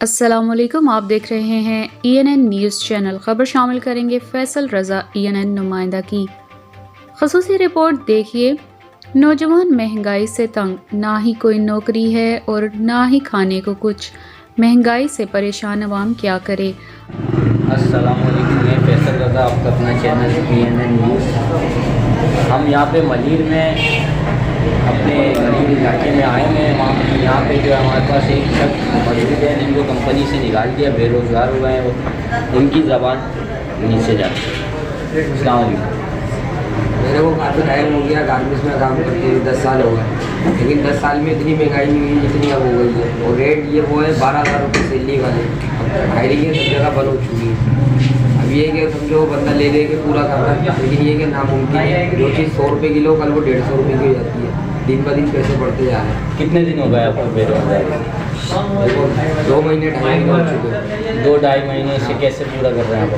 अस्सलामुअलैकुम, आप देख रहे हैं ENN न्यूज़ चैनल। खबर शामिल करेंगे फैसल रजा ENN नुमाइंदा की ख़ुसूसी रिपोर्ट। देखिए, नौजवान महंगाई से तंग, ना ही कोई नौकरी है और ना ही खाने को कुछ। महंगाई से परेशान अवाम क्या करे। अस्सलामुअलैकुम, मैं फैसल रज़ा, आपका अपना चैनल ENN न्यूज़। हम यहाँ पे मलीर में अपने गरीब इलाके में आए हैं। वहाँ यहाँ पे जो हमारे पास एक शख्स मौजूद है जिनको कंपनी से निकाल दिया, बेरोज़गार हो गए हैं वो। उनकी ज़बान नीचे जाती है। अस्सलाम वालेकुम। मेरे को काफ़ी टाइम हो गया गार्मेंट्स में काम करते हुए, 10 साल हो गए, लेकिन 10 साल में इतनी महंगाई नहीं हुई जितनी अब हो गई है। और रेट ये वो है 12,000 रुपये सैलरी वाले। अब हायरिंग सब जगह बंद हो चुकी है। अब ये कि समझो बंदा ले दे के पूरा करना, लेकिन ये कि नामुमकिन है। जो चीज़ 100 रुपये किलो कल वो 150 रुपये की हो जाती है। दिन ब दिन पैसे बढ़ते जा रहे हैं। कितने दिन हो गए आपको बेरोज़गार? देखो 2 महीने 2.5 महीने हो चुके हैं। 2-2.5 महीने से कैसे पूरा कर रहे हैं आप?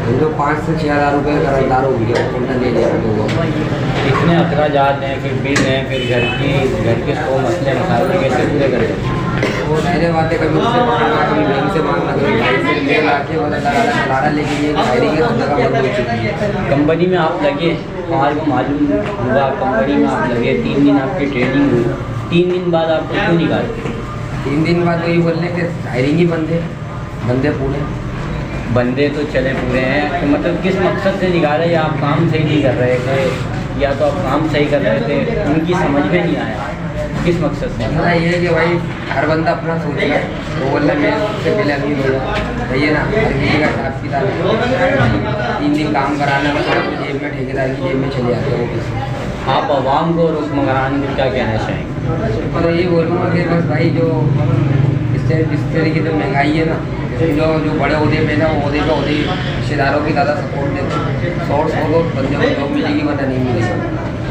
समझो 5 से 6,000 रुपये का कर्जदार हो गया, बंदा ले लिया तो इतने अखराजात हैं, फिर बिल हैं, फिर घर के 100 मसले मसाले कैसे पूरे करें? वो पहले बातें कभी उससे मांगना, कभी बैंक से मांगना, कभी भाई से ले लाके वाला लारा लेके ये हायरिंग है, सब जगह बंद हो चुकी है। कंपनी में आप लगे, हमारे को मालूम हुआ कंपनी में आप लगे, 3 दिन आपकी ट्रेनिंग हुई, 3 दिन बाद आपको क्यों निकाले? 3 दिन बाद वही बोल रहे कि हायरिंग ही बंद है, बंदे पूरे। बंदे तो चले पूरे हैं, तो मतलब किस मकसद से निकाले? या आप काम सही नहीं कर रहे थे, या तो आप काम सही कर रहे थे, उनकी समझ में नहीं आया किस मकसद से? मसला ये है कि भाई हर बंदा अपना सोच रहा है। तो बोल रहा मैं सबसे पहले अमीर हो जाऊँ, सही है ना। हर किसी का हिसाब किताब है। 3 दिन काम कराना मतलब जेब में, ठेकेदार की जेब में चले जाते हैं वो पैसे। आप आवाम को और हुक्मरान को क्या कहना चाहेंगे? और ये बोलूँगा कि बस भाई जो इस तरीके से महंगाई है ना, जो बड़े ओहदे पे ना, ओहदे पे ओहदे रिश्तेदारों की ज़्यादा सपोर्ट देते हैं। 100 तो बंदे को जॉब मिलेगी वरना नहीं मिलेगी,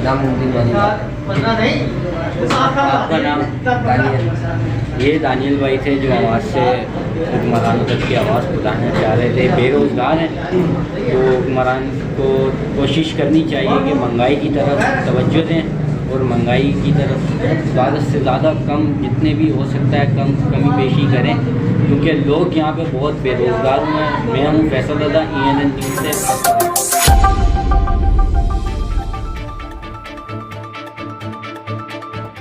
नामुमकिन वाली बात है। आपका नाम? दानियल। ये दानियल भाई थे जो आवाज़ से हुक्मरान तक की आवाज़ पहुँचाना चाह रहे थे। बेरोज़गार हैं तो हुक्मरान को कोशिश करनी चाहिए कि महंगाई की तरफ तवज्जो दें और महंगाई की तरफ ज़्यादा से ज़्यादा कम जितने भी हो सकता है कमी पेशी करें, क्योंकि लोग यहाँ पे बहुत बेरोज़गार हुए हैं। मैं हूँ फैसल रज़ा, ENN न्यूज़ से।